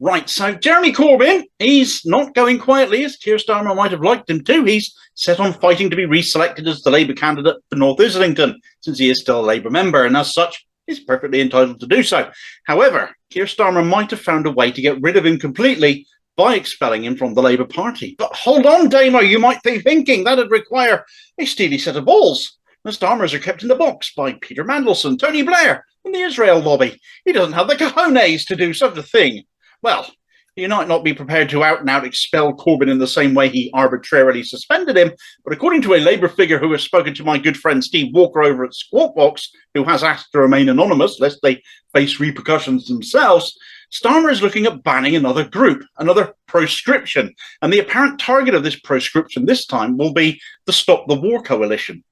Right, so Jeremy Corbyn, he's not going quietly as Keir Starmer might have liked him to. He's set on fighting to be reselected as the Labour candidate for North Islington, since he is still a Labour member, and as such, he's perfectly entitled to do so. However, Keir Starmer might have found a way to get rid of him completely by expelling him from the Labour Party. But hold on, Damo, you might be thinking that'd require a steely set of balls. The Starmers are kept in the box by Peter Mandelson, Tony Blair, and the Israel lobby. He doesn't have the cojones to do such a thing. Well, he might not be prepared to out-and-out expel Corbyn in the same way he arbitrarily suspended him, but according to a Labour figure who has spoken to my good friend Steve Walker over at Skwawkbox, who has asked to remain anonymous lest they face repercussions themselves, Starmer is looking at banning another group, another proscription, and the apparent target of this proscription this time will be the Stop the War coalition.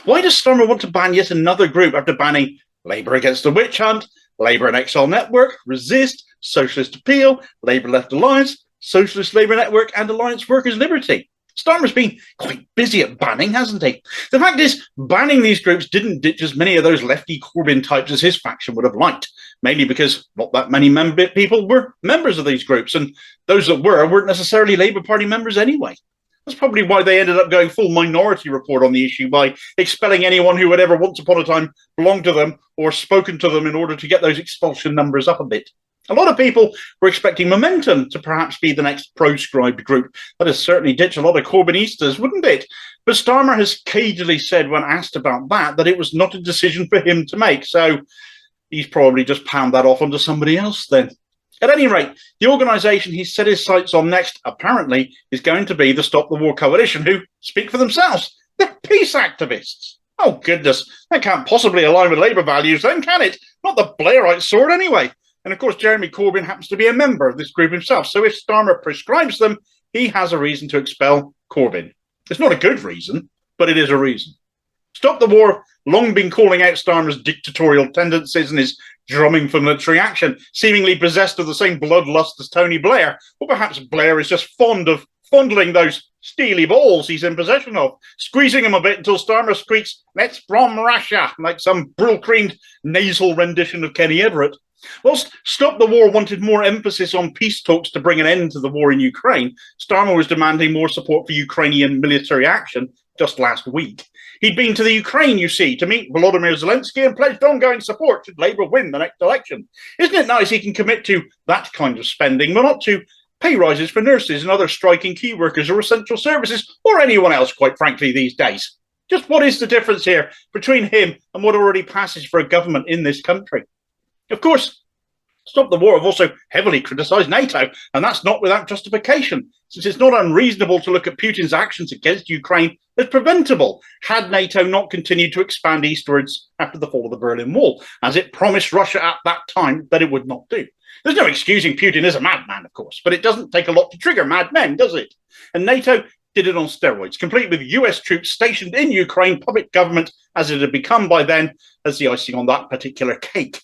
Why does Starmer want to ban yet another group after banning Labour Against the Witch Hunt, Labour and Exile Network, Resist, Socialist Appeal, Labour Left Alliance, Socialist Labour Network, and Alliance Workers' Liberty? Starmer's been quite busy at banning, hasn't he? The fact is, banning these groups didn't ditch as many of those lefty Corbyn types as his faction would have liked, mainly because not that many people were members of these groups, and those that weren't necessarily Labour Party members anyway. That's probably why they ended up going full Minority Report on the issue by expelling anyone who had ever once upon a time belonged to them or spoken to them in order to get those expulsion numbers up a bit. A lot of people were expecting Momentum to perhaps be the next proscribed group. That has certainly ditched a lot of Corbynistas, wouldn't it? But Starmer has cagily said when asked about that it was not a decision for him to make. So he's probably just palmed that off onto somebody else then. At any rate, the organisation he's set his sights on next, apparently, is going to be the Stop the War coalition, who speak for themselves. They're peace activists. Oh, goodness, that can't possibly align with Labour values then, can it? Not the Blairite sort, anyway. And, of course, Jeremy Corbyn happens to be a member of this group himself, so if Starmer prescribes them, he has a reason to expel Corbyn. It's not a good reason, but it is a reason. Stop the War long been calling out Starmer's dictatorial tendencies and his drumming for military action, seemingly possessed of the same bloodlust as Tony Blair. Or perhaps Blair is just fond of fondling those steely balls he's in possession of, squeezing them a bit until Starmer squeaks, "Let's from Russia," like some brill-creamed nasal rendition of Kenny Everett. Whilst Stop the War wanted more emphasis on peace talks to bring an end to the war in Ukraine, Starmer was demanding more support for Ukrainian military action just last week. He'd been to the Ukraine, you see, to meet Volodymyr Zelensky and pledged ongoing support should Labour win the next election. Isn't it nice he can commit to that kind of spending, but not to pay rises for nurses and other striking key workers or essential services, or anyone else, quite frankly, these days? Just what is the difference here between him and what already passes for a government in this country? Of course, Stop the War have also heavily criticised NATO, and that's not without justification, since it's not unreasonable to look at Putin's actions against Ukraine as preventable had NATO not continued to expand eastwards after the fall of the Berlin Wall, as it promised Russia at that time that it would not do. There's no excusing Putin as a madman, of course, but it doesn't take a lot to trigger madmen, does it? And NATO did it on steroids, complete with US troops stationed in Ukraine, puppet government as it had become by then, as the icing on that particular cake.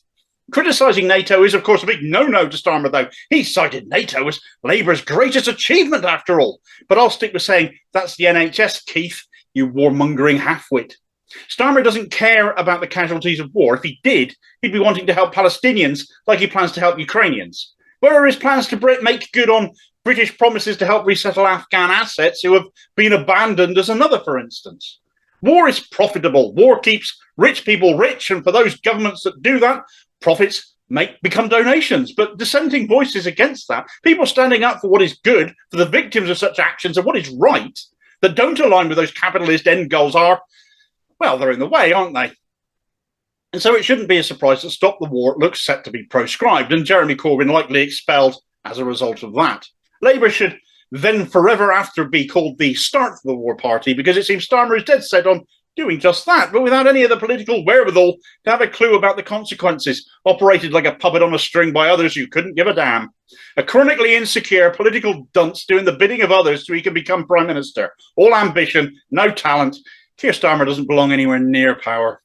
Criticising NATO is, of course, a big no-no to Starmer, though. He cited NATO as Labour's greatest achievement, after all. But I'll stick with saying that's the NHS, Keith, you warmongering halfwit. Starmer doesn't care about the casualties of war. If he did, he'd be wanting to help Palestinians like he plans to help Ukrainians. Where are his plans to make good on British promises to help resettle Afghan assets who have been abandoned as another, for instance? War is profitable. War keeps rich people rich, and for those governments that do that, profits become donations. But dissenting voices against that, people standing up for what is good for the victims of such actions and what is right, that don't align with those capitalist end goals are, well, they're in the way, aren't they? And so it shouldn't be a surprise that Stop the War looks set to be proscribed, and Jeremy Corbyn likely expelled as a result of that. Labour should then forever after be called the Start the War Party, because it seems Starmer is dead set on doing just that, but without any of the political wherewithal to have a clue about the consequences, operated like a puppet on a string by others who couldn't give a damn. A chronically insecure political dunce doing the bidding of others so he can become Prime Minister. All ambition, no talent. Keir Starmer doesn't belong anywhere near power.